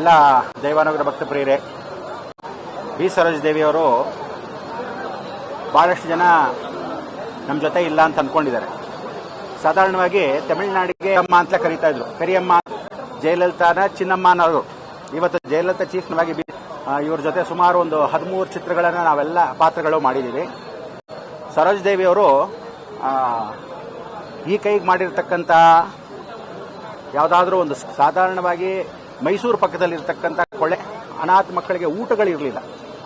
ಎಲ್ಲ ದೈವಾನುಗ್ರಹ ಭಕ್ತ ಪ್ರಿಯರೇ, ಬಿ ಸರೋಜ ದೇವಿಯವರು ಭಾಳಷ್ಟು ಜನ ನಮ್ಮ ಜೊತೆ ಇಲ್ಲ ಅಂತ ಅಂದ್ಕೊಂಡಿದ್ದಾರೆ. ಸಾಧಾರಣವಾಗಿ ತಮಿಳುನಾಡಿಗೆ ಅಮ್ಮ ಅಂತ ಕರೀತಾ ಇದ್ರು. ಕರಿಯಮ್ಮ, ಜಯಲಲಿತಾನ ಚಿನ್ನಮ್ಮ ಅನ್ನೋರು. ಇವತ್ತು ಜಯಲಲಿತಾ ಚೀಫ್ನವಾಗಿ ಇವ್ರ ಜೊತೆ ಸುಮಾರು ಒಂದು 13 ಚಿತ್ರಗಳನ್ನು ನಾವೆಲ್ಲ ಪಾತ್ರಗಳು ಮಾಡಿದ್ದೀವಿ. ಸರೋಜ ದೇವಿಯವರು ಈ ಕೈಗೆ ಮಾಡಿರ್ತಕ್ಕಂಥ ಯಾವುದಾದ್ರೂ ಒಂದು ಸಾಧಾರಣವಾಗಿ ಮೈಸೂರು ಪಕ್ಕದಲ್ಲಿರ್ತಕ್ಕಂಥ ಕೊಳ್ಳೆ ಅನಾಥ ಮಕ್ಕಳಿಗೆ ಊಟಗಳಿರಲಿಲ್ಲ,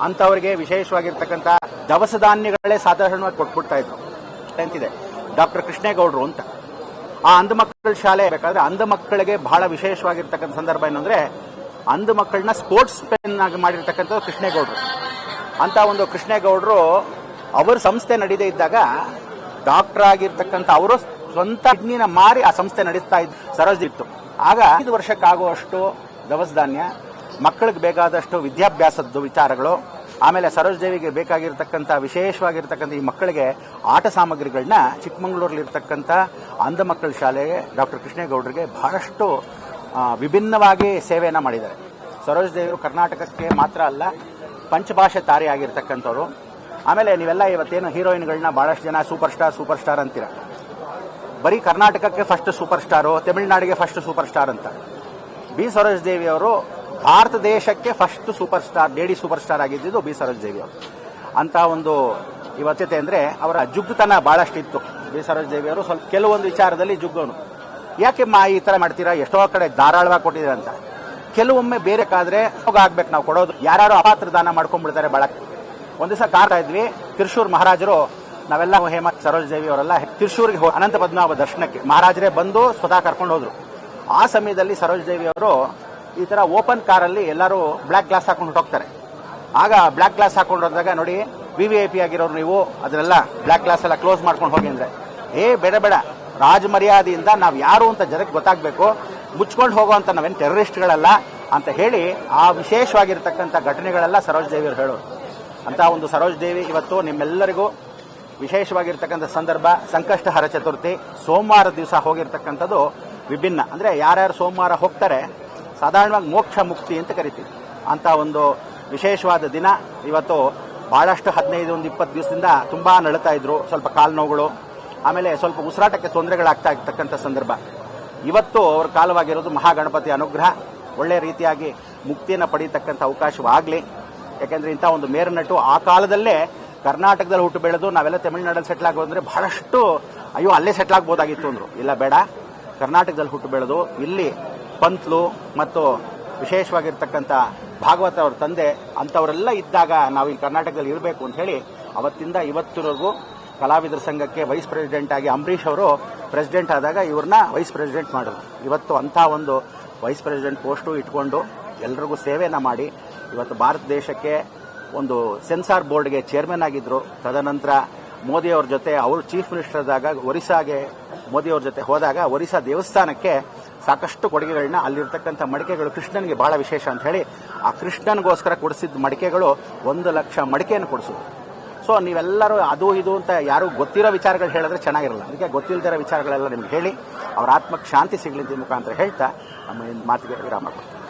ಅಂಥವರಿಗೆ ವಿಶೇಷವಾಗಿರ್ತಕ್ಕಂಥ ದವಸ ಧಾನ್ಯಗಳೇ ಸಾಧಾರಣವಾಗಿ ಕೊಟ್ಬಿಡ್ತಾ ಇದ್ರು ಅಂತಿದೆ. ಡಾಕ್ಟರ್ ಕೃಷ್ಣೇಗೌಡರು ಅಂತ ಆ ಅಂಧ ಮಕ್ಕಳ ಶಾಲೆ ಬೇಕಾದ್ರೆ ಅಂಧ ಮಕ್ಕಳಿಗೆ ಬಹಳ ವಿಶೇಷವಾಗಿರ್ತಕ್ಕಂಥ ಸಂದರ್ಭ ಏನಂದ್ರೆ, ಅಂಧ ಮಕ್ಕಳನ್ನ ಸ್ಪೋರ್ಟ್ಸ್ ಪೆನ್ ಆಗಿ ಮಾಡಿರ್ತಕ್ಕಂಥದ್ದು ಕೃಷ್ಣೇಗೌಡರು. ಅಂತ ಒಂದು ಕೃಷ್ಣೇಗೌಡರು ಅವರ ಸಂಸ್ಥೆ ನಡೀದೇ ಇದ್ದಾಗ ಡಾಕ್ಟರ್ ಆಗಿರ್ತಕ್ಕಂಥ ಅವರು ಸ್ವಂತ ಕಿಡ್ನಿನ ಮಾರಿ ಆ ಸಂಸ್ಥೆ ನಡೆಸ್ತಾ ಇದ್ದು ಸರೋಜ್ ಇತ್ತು. ಆಗ 5 ವರ್ಷಕ್ಕಾಗುವಷ್ಟು ದವಸ ಧಾನ್ಯ, ಮಕ್ಕಳಿಗೆ ಬೇಕಾದಷ್ಟು ವಿದ್ಯಾಭ್ಯಾಸದ್ದು ವಿಚಾರಗಳು, ಆಮೇಲೆ ಸರೋಜ ದೇವಿಗೆ ಬೇಕಾಗಿರ್ತಕ್ಕಂಥ ವಿಶೇಷವಾಗಿರ್ತಕ್ಕಂಥ ಈ ಮಕ್ಕಳಿಗೆ ಆಟ ಸಾಮಗ್ರಿಗಳನ್ನ ಚಿಕ್ಕಮಗಳೂರಲ್ಲಿರ್ತಕ್ಕಂಥ ಅಂಧ ಮಕ್ಕಳ ಶಾಲೆಗೆ ಡಾಕ್ಟರ್ ಕೃಷ್ಣೇಗೌಡರಿಗೆ ಬಹಳಷ್ಟು ವಿಭಿನ್ನವಾಗಿ ಸೇವೆಯನ್ನು ಮಾಡಿದ್ದಾರೆ. ಸರೋಜ ದೇವಿಯವರು ಕರ್ನಾಟಕಕ್ಕೆ ಮಾತ್ರ ಅಲ್ಲ, ಪಂಚಭಾಷೆ ತಾರೆ ಆಗಿರ್ತಕ್ಕಂಥವ್ರು. ಆಮೇಲೆ ನೀವೆಲ್ಲ ಇವತ್ತೇನು ಹೀರೋಯಿನ್ಗಳನ್ನ ಬಹಳಷ್ಟು ಜನ ಸೂಪರ್ ಸ್ಟಾರ್ ಅಂತೀರ. ಬರೀ ಕರ್ನಾಟಕಕ್ಕೆ ಫಸ್ಟ್ ಸೂಪರ್ ಸ್ಟಾರು, ತಮಿಳುನಾಡಿಗೆ ಫಸ್ಟ್ ಸೂಪರ್ ಸ್ಟಾರ್ ಅಂತ. ಬಿ ಸರೋಜ ದೇವಿಯವರು ಭಾರತ ದೇಶಕ್ಕೆ first super star, lady super star ಆಗಿದ್ದು ಬಿ ಸರೋಜ ದೇವಿಯವರು. ಅಂತ ಒಂದು ಇವತ್ತತೆ ಅಂದರೆ ಅವರ ಜುಗ್ಗುತನ ಬಹಳಷ್ಟು ಇತ್ತು. ಬಿ ಸರೋಜ ದೇವಿಯವರು ಸ್ವಲ್ಪ ಕೆಲವೊಂದು ವಿಚಾರದಲ್ಲಿ ಜುಗ್ಗೋನು. ಯಾಕೆ ಈ ಥರ ಮಾಡ್ತೀರಾ, ಎಷ್ಟೋ ಕಡೆ ಧಾರಾಳವಾಗಿ ಕೊಟ್ಟಿದ್ದಾರೆ ಅಂತ. ಕೆಲವೊಮ್ಮೆ ಬೇರೆ ಕಾದ್ರೆ ಆಗ್ಬೇಕು ನಾವು ಕೊಡೋದು. ಯಾರು ಅಪಾತ್ರ ದಾನ ಮಾಡ್ಕೊಂಡ್ಬಿಡ್ತಾರೆ ಬಳಕೆ. ಒಂದು ದಿವಸ ಕಾಡ್ತಾ ಇದ್ವಿ, ತಿರುಶೂರು ಮಹಾರಾಜರು, ನಾವೆಲ್ಲ ಹೇಮಂತ್ ಸರೋಜ ದೇವಿ ಅವರೆಲ್ಲ ತಿರುಶೂರಿಗೆ ಅನಂತ ಪದ್ಮನಾಭ ದರ್ಶನಕ್ಕೆ ಮಹಾರಾಜರೇ ಬಂದು ಸ್ವತಃ ಕರ್ಕೊಂಡು ಹೋದ್ರು. ಆ ಸಮಯದಲ್ಲಿ ಸರೋಜ ದೇವಿ ಅವರು ಈ ತರ ಓಪನ್ ಕಾರಲ್ಲಿ ಎಲ್ಲರೂ ಬ್ಲಾಕ್ ಗ್ಲಾಸ್ ಹಾಕೊಂಡು ಹೊರಟೋಗ್ತಾರೆ. ಆಗ ಬ್ಲಾಕ್ ಗ್ಲಾಸ್ ಹಾಕೊಂಡು ಹೋದಾಗ ನೋಡಿ, VIP ಆಗಿರೋರು ನೀವು, ಅದನ್ನೆಲ್ಲ ಬ್ಲಾಕ್ ಗ್ಲಾಸ್ ಎಲ್ಲ ಕ್ಲೋಸ್ ಮಾಡ್ಕೊಂಡು ಹೋಗಿ ಅಂದ್ರೆ, ಬೇಡ ರಾಜ ಮರ್ಯಾದೆಯಿಂದ ನಾವು ಯಾರು ಅಂತ ಜನಕ್ಕೆ ಗೊತ್ತಾಗಬೇಕು, ಮುಚ್ಕೊಂಡು ಹೋಗುವಂತ ನಾವೇನು ಟೆರರಿಸ್ಟ್ಗಳಲ್ಲ ಅಂತ ಹೇಳಿ ಆ ವಿಶೇಷವಾಗಿರ್ತಕ್ಕಂಥ ಘಟನೆಗಳೆಲ್ಲ ಸರೋಜ ದೇವಿಯವರು ಹೇಳೋರು. ಅಂತ ಒಂದು ಸರೋಜ ದೇವಿ ಇವತ್ತು ನಿಮ್ಮೆಲ್ಲರಿಗೂ ವಿಶೇಷವಾಗಿರ್ತಕ್ಕಂಥ ಸಂದರ್ಭ. ಸಂಕಷ್ಟಹರ ಚತುರ್ಥಿ ಸೋಮವಾರ ದಿವಸ ಹೋಗಿರ್ತಕ್ಕಂಥದ್ದು ವಿಭಿನ್ನ. ಅಂದರೆ ಯಾರ್ಯಾರು ಸೋಮವಾರ ಹೋಗ್ತಾರೆ ಸಾಧಾರಣವಾಗಿ ಮೋಕ್ಷ ಮುಕ್ತಿ ಅಂತ ಕರಿತೀವಿ. ಅಂತ ಒಂದು ವಿಶೇಷವಾದ ದಿನ ಇವತ್ತು. ಬಹಳಷ್ಟು 15-20 ದಿವಸದಿಂದ ತುಂಬಾ ನಳತಾ ಇದ್ರು, ಸ್ವಲ್ಪ ಕಾಲು ನೋವುಗಳು, ಆಮೇಲೆ ಸ್ವಲ್ಪ ಉಸಿರಾಟಕ್ಕೆ ತೊಂದರೆಗಳಾಗ್ತಾ ಇರ್ತಕ್ಕಂಥ ಸಂದರ್ಭ. ಇವತ್ತು ಅವ್ರ ಕಾಲವಾಗಿರೋದು ಮಹಾಗಣಪತಿ ಅನುಗ್ರಹ, ಒಳ್ಳೆ ರೀತಿಯಾಗಿ ಮುಕ್ತಿಯನ್ನು ಪಡೀತಕ್ಕಂಥ ಅವಕಾಶವಾಗಲಿ. ಯಾಕೆಂದ್ರೆ ಇಂಥ ಒಂದು ಮೇರುನಟು ಆ ಕಾಲದಲ್ಲೇ ಕರ್ನಾಟಕದಲ್ಲಿ ಹುಟ್ಟು ಬೆಳೆದು ನಾವೆಲ್ಲ ತಮಿಳುನಾಡಲ್ಲಿ ಸೆಟ್ಲ್ ಆಗೋದಂದ್ರೆ ಬಹಳಷ್ಟು ಅಯ್ಯೋ ಅಲ್ಲೇ ಸೆಟ್ಲ್ ಆಗ್ಬೋದಾಗಿತ್ತು ಅಂದ್ರು. ಇಲ್ಲ, ಬೇಡ, ಕರ್ನಾಟಕದಲ್ಲಿ ಹುಟ್ಟು ಬೆಳೆದು ಇಲ್ಲಿ ಪಂತ್ಲು ಮತ್ತು ವಿಶೇಷವಾಗಿರ್ತಕ್ಕಂಥ ಭಾಗವತ ಅವ್ರ ತಂದೆ ಅಂಥವರೆಲ್ಲ ಇದ್ದಾಗ ನಾವು ಇಲ್ಲಿ ಕರ್ನಾಟಕದಲ್ಲಿ ಇರಬೇಕು ಅಂತ ಹೇಳಿ ಅವತ್ತಿಂದ ಇವತ್ತಿನವರೆಗೂ ಕಲಾವಿದರ ಸಂಘಕ್ಕೆ ವೈಸ್ ಪ್ರೆಸಿಡೆಂಟ್ ಆಗಿ ಅಂಬರೀಷ್ ಅವರು ಪ್ರೆಸಿಡೆಂಟ್ ಆದಾಗ ಇವ್ರನ್ನ ವೈಸ್ ಪ್ರೆಸಿಡೆಂಟ್ ಮಾಡಿದ್ರು. ಇವತ್ತು ಅಂಥ ಒಂದು ವೈಸ್ ಪ್ರೆಸಿಡೆಂಟ್ ಪೋಸ್ಟು ಇಟ್ಕೊಂಡು ಎಲ್ರಿಗೂ ಸೇವೆಯನ್ನು ಮಾಡಿ ಇವತ್ತು ಭಾರತ ದೇಶಕ್ಕೆ ಒಂದು ಸೆನ್ಸಾರ್ ಬೋರ್ಡ್ಗೆ ಚೇರ್ಮನ್ ಆಗಿದ್ರು. ತದನಂತರ ಮೋದಿಯವ್ರ ಜೊತೆ ಅವರು ಚೀಫ್ ಮಿನಿಸ್ಟರ್ ಆದಾಗ ಒರಿಸ್ಸಾಗೆ ಮೋದಿಯವ್ರ ಜೊತೆ ಹೋದಾಗ ಒರಿಸ್ಸಾ ದೇವಸ್ಥಾನಕ್ಕೆ ಸಾಕಷ್ಟು ಕೊಡುಗೆಗಳನ್ನ, ಅಲ್ಲಿರ್ತಕ್ಕಂಥ ಮಡಿಕೆಗಳು ಕೃಷ್ಣನ್ಗೆ ಬಹಳ ವಿಶೇಷ ಅಂತ ಹೇಳಿ ಆ ಕೃಷ್ಣನ್ಗೋಸ್ಕರ ಕೊಡಿಸಿದ ಮಡಿಕೆಗಳು 1 ಲಕ್ಷ ಮಡಿಕೆಯನ್ನು ಕೊಡಿಸಿದ್ರು. ಸೊ ನೀವೆಲ್ಲರೂ ಅದು ಇದು ಅಂತ ಯಾರು ಗೊತ್ತಿರೋ ವಿಚಾರಗಳು ಹೇಳಿದ್ರೆ ಚೆನ್ನಾಗಿರಲ್ಲ. ಅದಕ್ಕೆ ಗೊತ್ತಿಲ್ಲದಿರೋ ವಿಚಾರಗಳೆಲ್ಲ ನಿಮ್ಗೆ ಹೇಳಿ ಅವ್ರ ಆತ್ಮಕ್ಕೆ ಶಾಂತಿ ಸಿಗಲಿ ಅಂತ ಮುಖಾಂತರ ಹೇಳ್ತಾ ನಮ್ಮ ಮಾತಿಗೆ ವಿರಾಮ ಕೊಡ್ತೀನಿ.